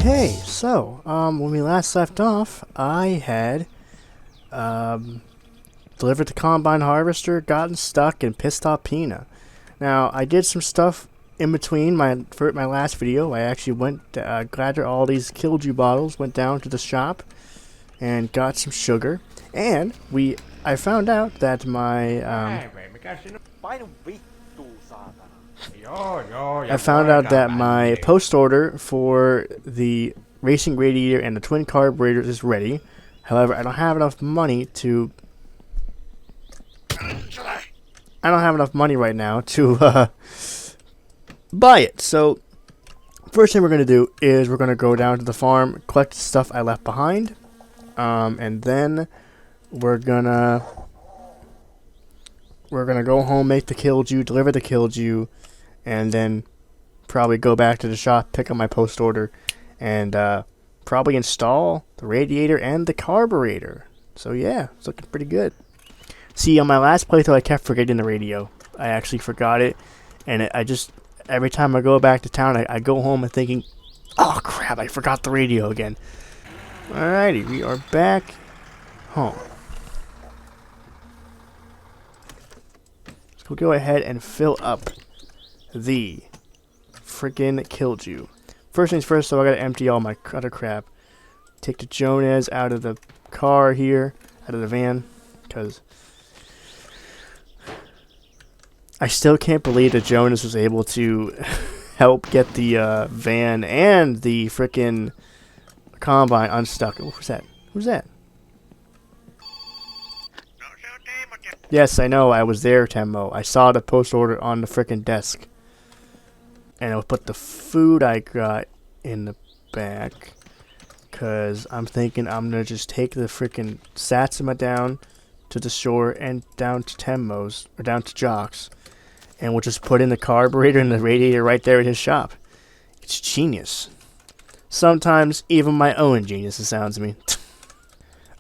Okay, so when we last left off, I had delivered the combine harvester, gotten stuck, and pissed off Pina. Now I did some stuff in between my last video. I actually went gathered all these Killdew bottles, went down to the shop, and got some sugar. And I found out that my post order for the racing radiator and the twin carburetors is ready. However, I don't have enough money right now to buy it. So first thing we're gonna do is we're gonna go down to the farm, collect the stuff I left behind, and then we're gonna go home, make the Killdew, deliver the Killdew, and then probably go back to the shop, pick up my post order, and probably install the radiator and the carburetor. So yeah, it's looking pretty good. See, on my last playthrough, I kept forgetting the radio. I actually forgot it, and every time I go back to town, I go home and thinking, oh crap, I forgot the radio again. Alrighty, we are back home. We'll go ahead and fill up the freaking Killdew. First things first, so I gotta empty all my other crap. Take the Jonas out of the car here, out of the van, because I still can't believe that Jonas was able to help get the van and the freaking combine unstuck. Who's that? Who's that? Yes, I know. I was there, Tiemo. I saw the post order on the frickin' desk. And I'll put the food I got in the back. Because I'm thinking I'm going to just take the frickin' Satsuma down to the shore and down to Tiemo's, or down to Jock's. And we'll just put in the carburetor and the radiator right there at his shop. It's genius. Sometimes even my own genius astounds me.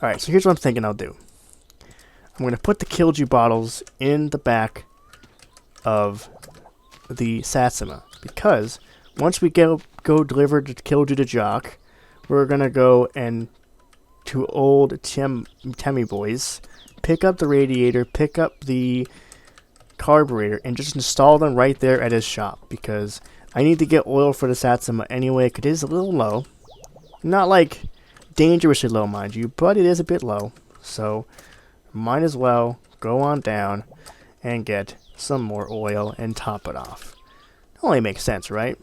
Alright, so here's what I'm thinking I'll do. I'm going to put the Killdew bottles in the back of the Satsuma, because once we go deliver the Killdew to Jock, we're going to go and to old Temi boys, pick up the radiator, pick up the carburetor, and just install them right there at his shop, because I need to get oil for the Satsuma anyway, because it is a little low. Not like dangerously low, mind you, but it is a bit low, so might as well go on down and get some more oil and top it off. Only makes sense, right?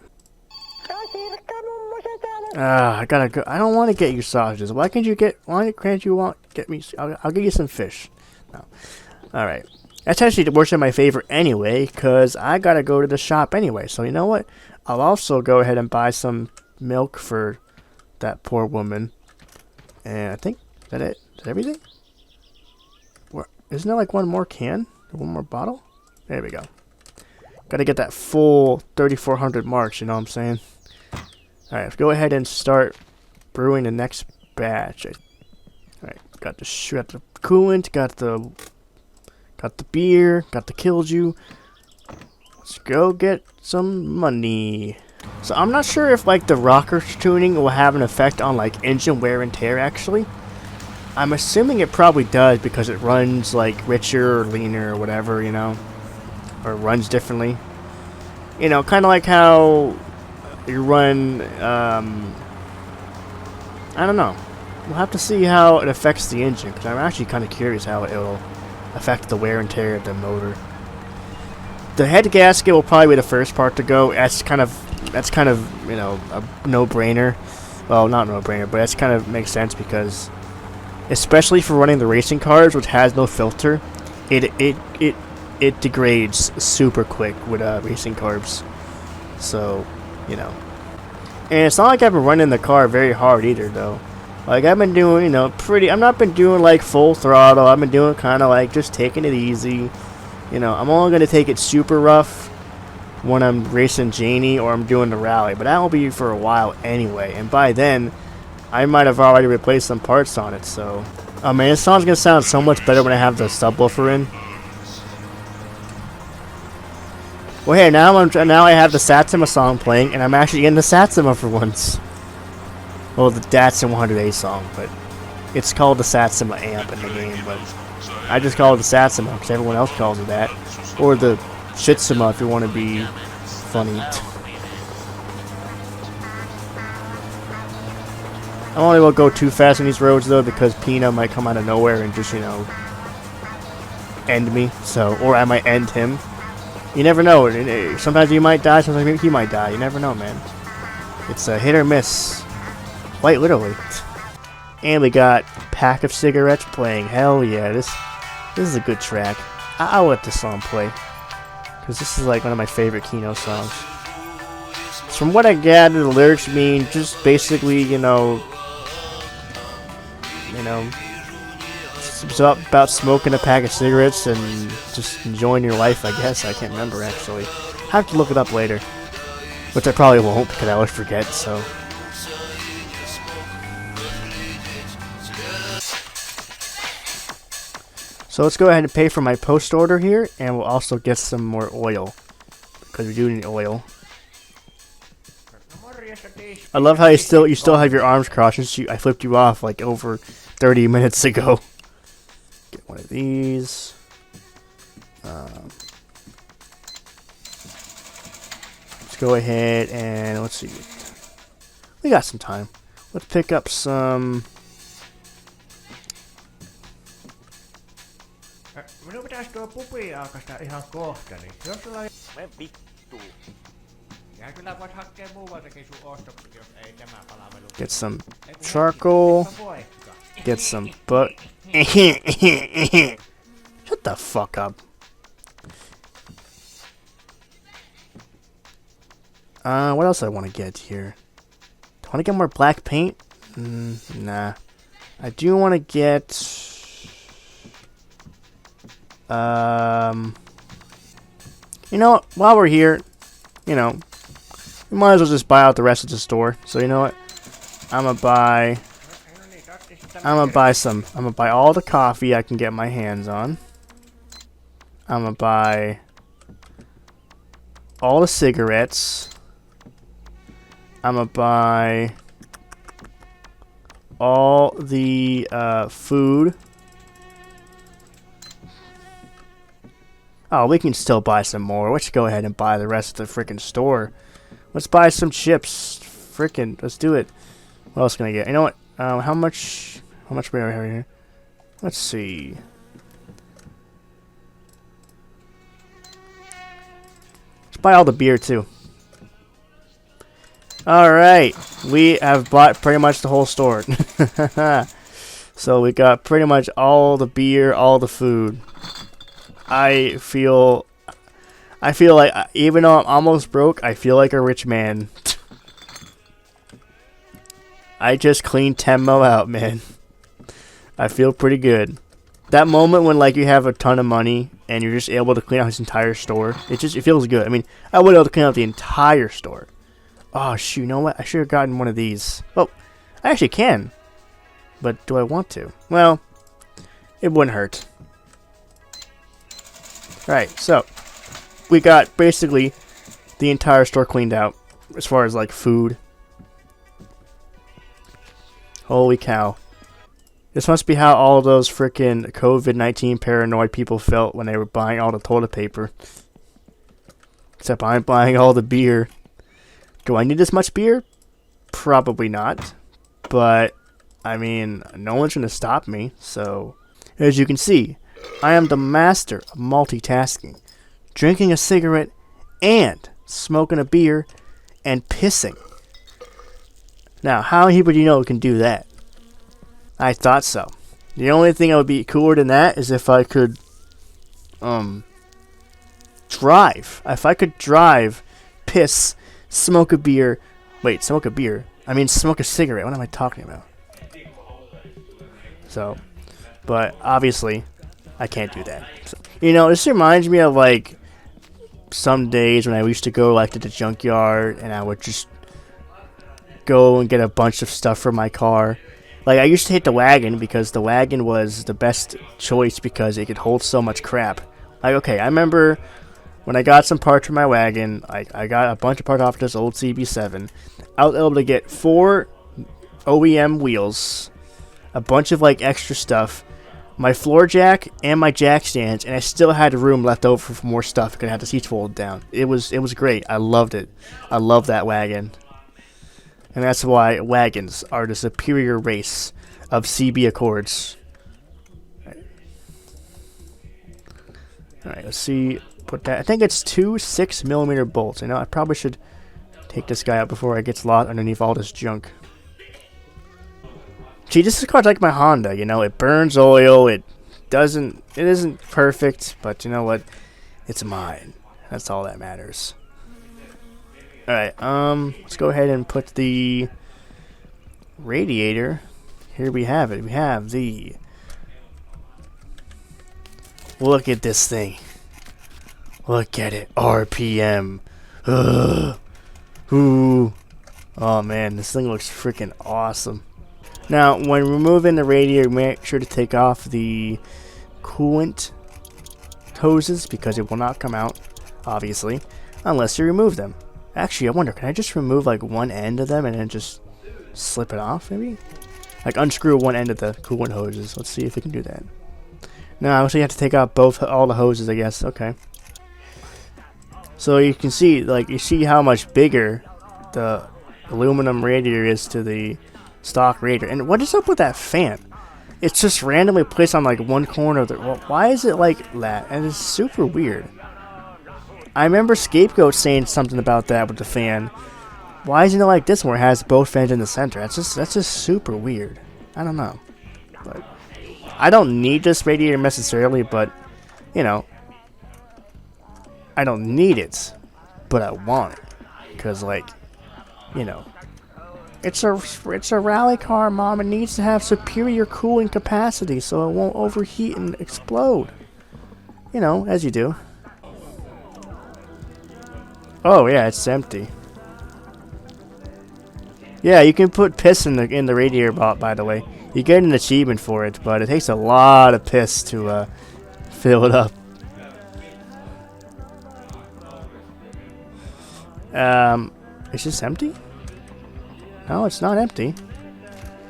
I gotta go. I don't want to get you sausages. Why can't you get me? I'll get you some fish. No. Alright. That's actually worse than my favorite anyway, because I gotta go to the shop anyway. So you know what? I'll also go ahead and buy some milk for that poor woman. And I think, is that it? Is that everything? Isn't there like one more can? One more bottle? There we go. Gotta get that full 3,400 marks, you know what I'm saying? Alright, let's go ahead and start brewing the next batch. Alright, got the coolant, got the beer, got the Killdew. Let's go get some money. So I'm not sure if like the rocker tuning will have an effect on like engine wear and tear actually. I'm assuming it probably does because it runs like richer or leaner or whatever, you know, or runs differently. You know, kind of like how you run, I don't know. We'll have to see how it affects the engine, because I'm actually kind of curious how it'll affect the wear and tear of the motor. The head gasket will probably be the first part to go. That's kind of, you know, a no-brainer. Well, not no-brainer, but that's kind of makes sense because, especially for running the racing cars, which has no filter, it degrades super quick with racing carbs. So, you know. And it's not like I've been running the car very hard either, though. Like, I've been doing, you know, I've not been doing, like, full throttle. I've been doing kind of, like, just taking it easy. You know, I'm only going to take it super rough when I'm racing Janie or I'm doing the rally. But that will be for a while anyway. And by then, I might have already replaced some parts on it, so. Oh man, this song's going to sound so much better when I have the subwoofer in. Well, hey, now I have the Satsuma song playing, and I'm actually in the Satsuma for once. Well, the Datsun 100A song, but it's called the Satsuma amp in the game, but I just call it the Satsuma because everyone else calls it that. Or the Shitsuma if you want to be funny. I don't want to go too fast on these roads though because Pina might come out of nowhere and just, you know, end me. So, or I might end him. You never know. Sometimes you might die, sometimes he might die. You never know, man. It's a hit or miss. Quite literally. And we got Pack of Cigarettes playing. Hell yeah, this is a good track. I'll let this song play. Because this is like one of my favorite Kino songs. From what I gather, the lyrics mean just basically, you know, it's about smoking a pack of cigarettes and just enjoying your life, I guess. I can't remember, actually. I have to look it up later. Which I probably won't, because I always forget, so. So let's go ahead and pay for my post order here, and we'll also get some more oil. Because we do need oil. I love how you still have your arms crossed since I flipped you off like over 30 minutes ago. Get one of these. Let's go ahead and let's see. We got some time. Let's pick up some. Minun pitäisi tuo pubi aukasta ihan kohta, niin jos sulla ei... Me vittu. Ja kyllä voit hakkea muualtakin sun ostokset, jos ei tämä palvelu... Get some charcoal. Get some Shut the fuck up. What else do I want to get here? Do I want to get more black paint? Nah. I do want to get... You know what? While we're here, you know, we might as well just buy out the rest of the store. So you know what? I'm gonna buy all the coffee I can get my hands on. I'm gonna buy all the cigarettes. I'm gonna buy all the food. Oh, we can still buy some more. Let's go ahead and buy the rest of the freaking store. Let's buy some chips. Freaking, let's do it. What else can I get? You know what? How much do we have here? Let's see. Let's buy all the beer too. Alright. We have bought pretty much the whole store. So we got pretty much all the beer, all the food. I feel like, even though I'm almost broke, I feel like a rich man. I just cleaned Tiemo out, man. I feel pretty good. That moment when, like, you have a ton of money and you're just able to clean out his entire store, it feels good. I mean, I would be able to clean out the entire store. Oh, shoot, you know what? I should have gotten one of these. Well, I actually can. But do I want to? Well, it wouldn't hurt. Right, so we got basically the entire store cleaned out as far as like food. Holy cow. This must be how all those freaking COVID-19 paranoid people felt when they were buying all the toilet paper. Except I'm buying all the beer. Do I need this much beer? Probably not. But, I mean, no one's going to stop me, so... As you can see, I am the master of multitasking. Drinking a cigarette and smoking a beer and pissing. Now, how many people do you know can do that? I thought so. The only thing that would be cooler than that is if I could drive. If I could drive, piss, smoke a beer. Wait, smoke a beer? I mean smoke a cigarette. What am I talking about? So, but obviously I can't do that. So, you know, this reminds me of like some days when I used to go like to the junkyard and I would just go and get a bunch of stuff for my car. Like I used to hit the wagon because the wagon was the best choice because it could hold so much crap. Like okay, I remember when I got some parts for my wagon, I got a bunch of parts off this old CB7. I was able to get four OEM wheels, a bunch of like extra stuff, my floor jack and my jack stands, and I still had room left over for more stuff. I could have the seats folded down. It was great. I loved it. I love that wagon, and that's why wagons are the superior race of CB Accords. All right, let's see. Put that. I think it's 2 6mm bolts. You know, I probably should take this guy out before it gets lost underneath all this junk. See, this car's like my Honda, you know, it burns oil, it isn't perfect, but you know what, it's mine. That's all that matters. Alright, let's go ahead and put the radiator. Here we have it. We have the... Look at this thing. Look at it. RPM. Ugh. Ooh. Oh man, this thing looks freaking awesome. Now, when removing the radiator, make sure to take off the coolant hoses because it will not come out, obviously, unless you remove them. Actually, I wonder, can I just remove like one end of them and then just slip it off, maybe? Like unscrew one end of the coolant hoses. Let's see if we can do that. No, I actually have to take out all the hoses, I guess. Okay. So you can see, like, you see how much bigger the aluminum radiator is to the stock radiator. And what is up with that fan? It's just randomly placed on like one corner of the... Well, why is it like that? And it's super weird. I remember Scapegoat saying something about that with the fan. Why isn't it like this where it has both fans in the center? That's just super weird. I don't know. But I don't need this radiator necessarily, but you know, I don't need it, but I want it because, like, you know, it's a rally car, Mom. It needs to have superior cooling capacity so it won't overheat and explode. You know, as you do. Oh yeah, it's empty. Yeah, you can put piss in the radiator, by the way. You get an achievement for it, but it takes a lot of piss to fill it up. Is this empty? No, it's not empty.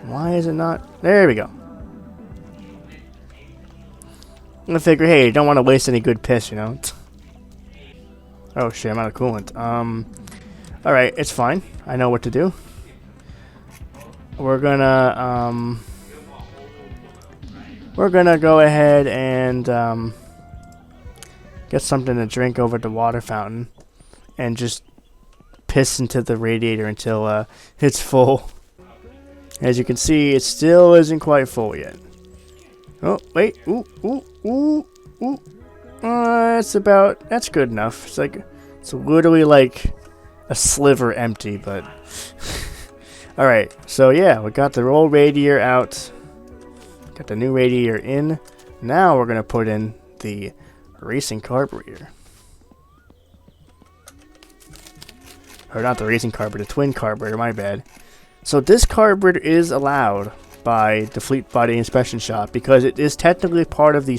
Why is it not? There we go. I figure, hey, you don't want to waste any good piss, you know. Oh shit, I'm out of coolant. Alright, it's fine. I know what to do. We're gonna go ahead and get something to drink over at the water fountain and just piss into the radiator until it's full. As you can see, it still isn't quite full yet. Oh wait, ooh. That's good enough. It's literally like a sliver empty, but alright, so yeah, we got the old radiator out. Got the new radiator in. Now we're gonna put in the racing carburetor. Or not the racing carburetor, the twin carburetor, my bad. So this carburetor is allowed by the Fleet Body Inspection Shop because it is technically part of the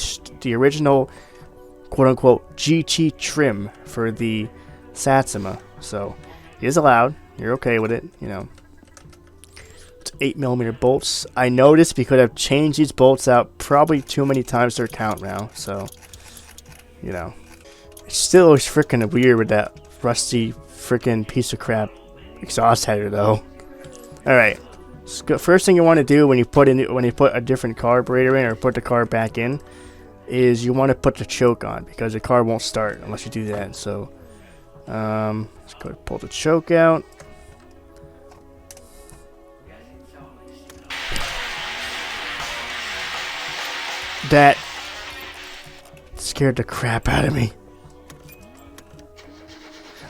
original quote-unquote GT trim for the Satsuma. So it is allowed. You're okay with it, you know. It's 8mm bolts. I noticed because I've changed these bolts out probably too many times to count now. So, you know. It still looks freaking weird with that rusty freaking piece of crap exhaust header though. Alright. First thing you want to do when you put a different carburetor in or put the car back in is you want to put the choke on because the car won't start unless you do that. So let's go pull the choke out. That scared the crap out of me.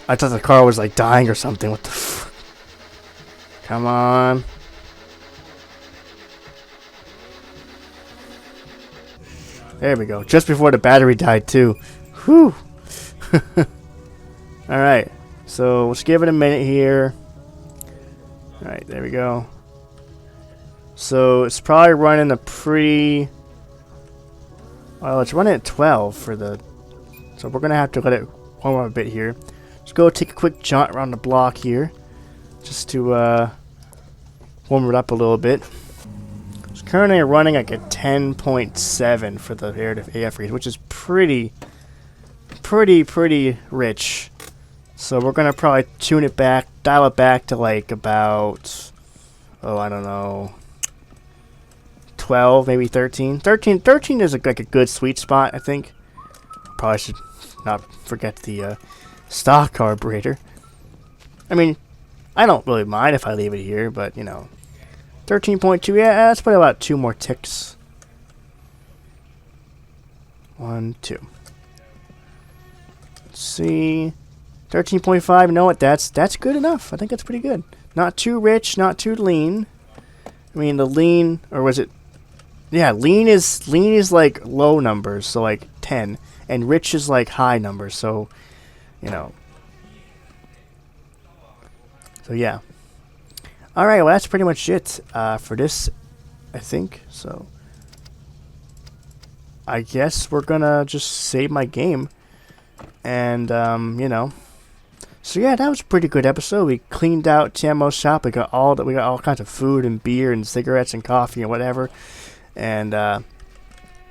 I thought the car was like dying or something. What the fuck? Come on. There we go. Just before the battery died too. Whew. Alright. So let's give it a minute here. Alright, there we go. So it's probably running a pretty... Well, it's running at 12 for the... So we're going to have to let it warm up a bit here. Let's go take a quick jaunt around the block here. Just to warm it up a little bit. It's currently running like a 10.7 for the air freeze, which is pretty rich. So we're gonna probably tune it back, dial it back to like about, oh, I don't know, 12, maybe 13. 13 is like a good sweet spot, I think. Probably should not forget the stock carburetor. I mean, I don't really mind if I leave it here, but you know, 13.2, yeah, let's put about 2 more ticks. 1, 2. Let's see. 13.5, you know what, that's good enough. I think that's pretty good. Not too rich, not too lean. I mean, the lean, or was it? Yeah, lean is like low numbers, so like 10, and rich is like high numbers, so you know. So yeah. All right, well that's pretty much it for this, I think. So I guess we're gonna just save my game, and you know. So yeah, that was a pretty good episode. We cleaned out Tiemo's shop. We got all kinds of food and beer and cigarettes and coffee and whatever. And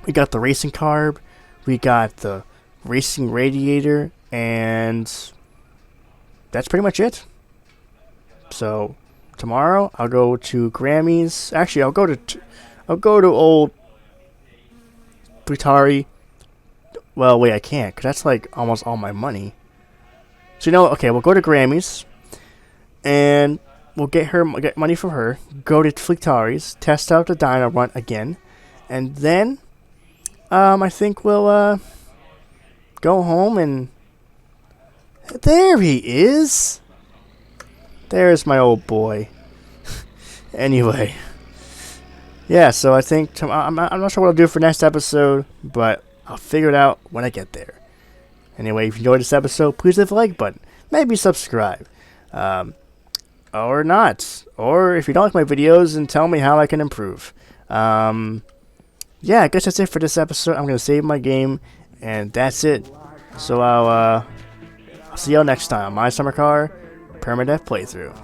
we got the racing carb, we got the racing radiator, and that's pretty much it. So tomorrow I'll go to Grammy's. Actually, I'll go to old Butari. Well, wait, I can't, because that's like almost all my money. So you know, okay, we'll go to Grammy's, and we'll get money from her. Go to Flictari's, test out the dyno run again, and then I think we'll go home and there he is. There's my old boy. Anyway, yeah. So I think I'm not sure what I'll do for next episode, but I'll figure it out when I get there. Anyway, if you enjoyed this episode, please hit the like button. Maybe subscribe. Or not. Or if you don't like my videos, then tell me how I can improve. Yeah, I guess that's it for this episode. I'm going to save my game, and that's it. So I'll see y'all next time on my Summer Car Permadeath playthrough.